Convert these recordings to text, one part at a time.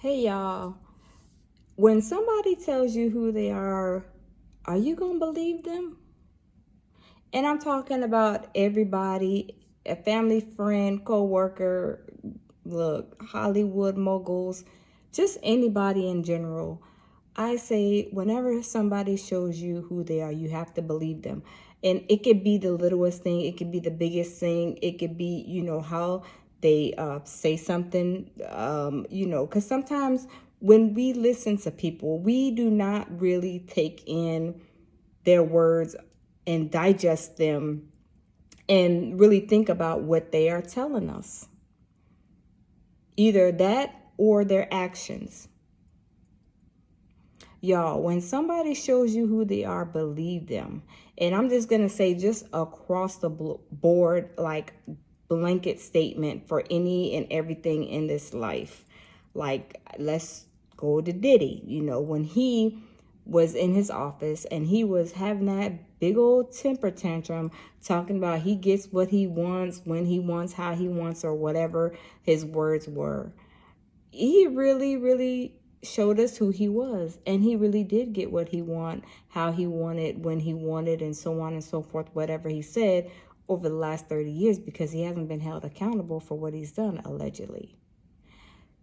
Hey y'all, when somebody tells you who they are you gonna believe them? And I'm talking about everybody, a family friend, co-worker, look, Hollywood moguls, just anybody in general. I say whenever somebody shows you who they are, you have to believe them. And it could be the littlest thing, it could be the biggest thing, it could be, how they say something, because sometimes when we listen to people, we do not really take in their words and digest them and really think about what they are telling us. Either that or their actions. Y'all, when somebody shows you who they are, believe them. And I'm just going to say, just across the board, like blanket statement for any and everything in this life. Like, let's go to Diddy. When he was in his office and he was having that big old temper tantrum, talking about he gets what he wants, when he wants, how he wants, or whatever his words were. He really, really showed us who he was, and he really did get what he wanted, how he wanted, when he wanted, and so on and so forth, whatever he said over the last 30 years, because he hasn't been held accountable for what he's done, allegedly.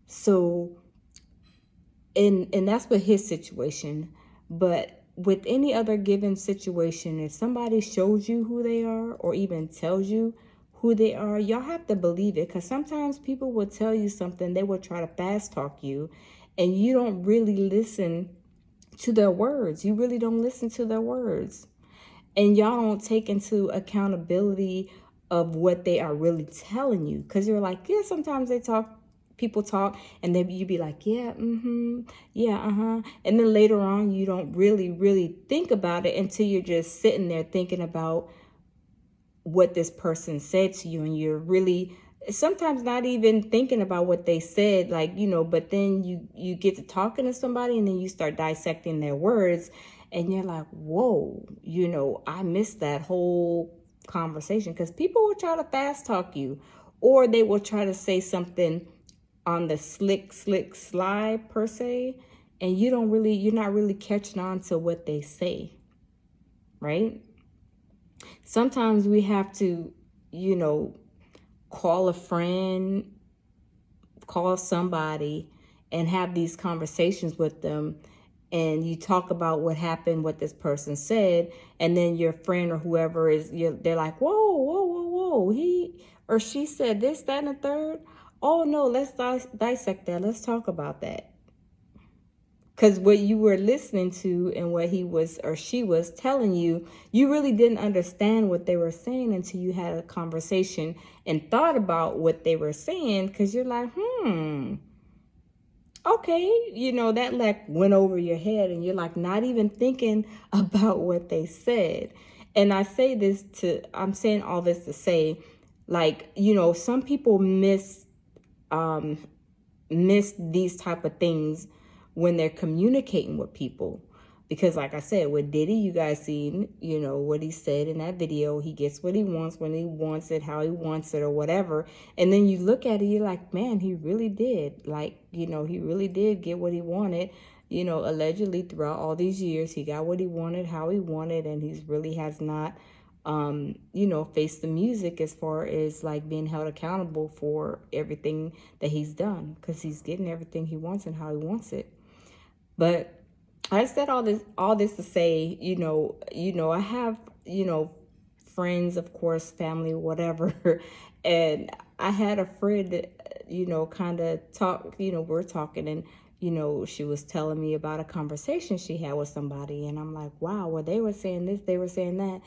So, and that's with his situation. But with any other given situation, if somebody shows you who they are or even tells you who they are, y'all have to believe it, because sometimes people will tell you something, they will try to fast talk you, and you don't really listen to their words. You really don't listen to their words. And y'all don't take into accountability of what they are really telling you, because you're like, yeah, sometimes people talk, and then you be like, yeah, yeah, and then later on you don't really think about it until you're just sitting there thinking about what this person said to you, and you're really sometimes not even thinking about what they said, like, but then you get to talking to somebody, and then you start dissecting their words, and you're like, whoa, I missed that whole conversation, because people will try to fast talk you, or they will try to say something on the slick slide per se, and you're not really catching on to what they say, right? Sometimes we have to, call a friend, call somebody, and have these conversations with them. And you talk about what happened, what this person said, and then your friend or whoever they're like, whoa, he or she said this, that, and the third. Oh no, let's dissect that. Let's talk about that. Because what you were listening to and what he was or she was telling you, you really didn't understand what they were saying until you had a conversation and thought about what they were saying. Because you're like, okay, that like went over your head, and you're like not even thinking about what they said. And I'm saying all this to say, like, some people miss these type of things when they're communicating with people, because like I said, with Diddy, you guys seen what he said in that video. He gets what he wants, when he wants it, how he wants it, or whatever. And then you look at it, you're like, man, he really did, like, he really did get what he wanted. Allegedly throughout all these years, he got what he wanted, how he wanted, and he's really has not face the music as far as like being held accountable for everything that he's done, because he's getting everything he wants and how he wants it. But I said all this to say, I have, friends, of course, family, whatever. And I had a friend that, kind of talk, we're talking, and she was telling me about a conversation she had with somebody, and I'm like, wow, well, they were saying this, they were saying that.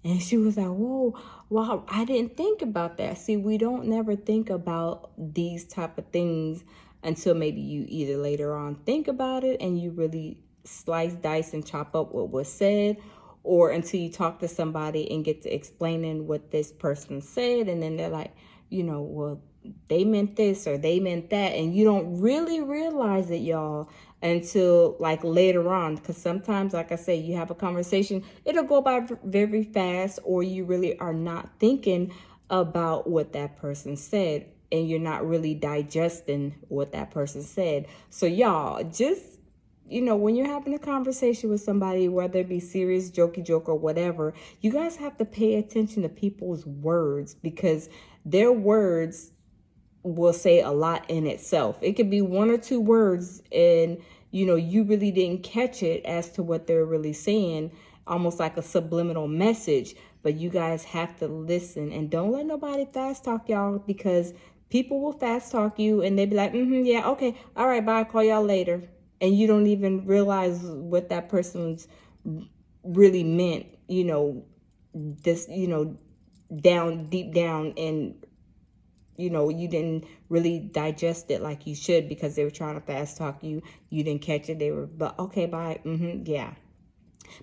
And she was like, whoa, wow, I didn't think about that. See, we don't never think about these type of things until maybe you either later on think about it and you really slice, dice, and chop up what was said, or until you talk to somebody and get to explaining what this person said. And then they're like, well, they meant this or they meant that. And you don't really realize it, y'all, until like later on. Because sometimes, like I say, you have a conversation, it'll go by very fast, or you really are not thinking about what that person said. and you're not really digesting what that person said. So y'all, just, you know, when you're having a conversation with somebody, whether it be serious, jokey joke or whatever, you guys have to pay attention to people's words, because their words will say a lot in itself. It could be one or two words and, you know, you really didn't catch it as to what they're really saying, almost like a subliminal message. But you guys have to listen, and don't let nobody fast talk y'all, because people will fast talk you and they be like, yeah, okay, all right, bye, call y'all later. And you don't even realize what that person's really meant, you know, this, you know, deep down, and you know, you didn't really digest it like you should, because they were trying to fast talk you. You didn't catch it. They were, but okay, bye. Yeah.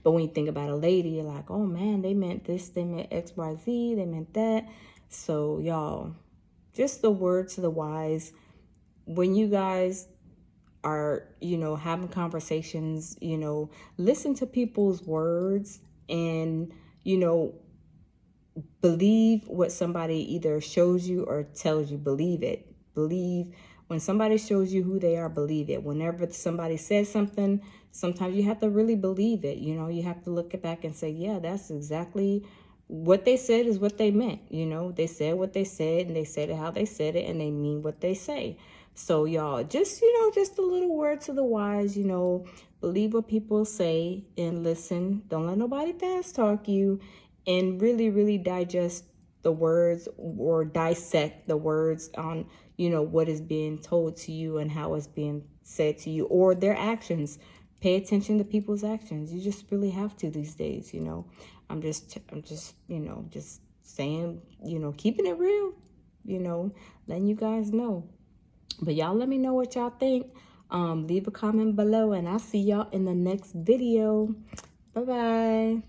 But when you think about a lady, you're like, oh man, they meant this, they meant X, Y, Z, they meant that. So y'all, just the word to the wise. When you guys are, you know, having conversations, you know, listen to people's words, and, you know, believe what somebody either shows you or tells you. Believe it. Believe when somebody shows you who they are, believe it. Whenever somebody says something, sometimes you have to really believe it. You know, you have to look it back and say, yeah, that's exactly what they said is what they meant. You know, they said what they said, and they said it how they said it, and they mean what they say. So y'all, just, you know, just a little word to the wise, you know, believe what people say and listen. Don't let nobody fast talk you, and really, really digest the words, or dissect the words on, you know, what is being told to you and how it's being said to you, or their actions. Pay attention to people's actions. You just really have to these days, you know. I'm just, you know, just saying, you know, keeping it real, you know, letting you guys know. But y'all let me know what y'all think. Leave a comment below, and I'll see y'all in the next video. Bye-bye.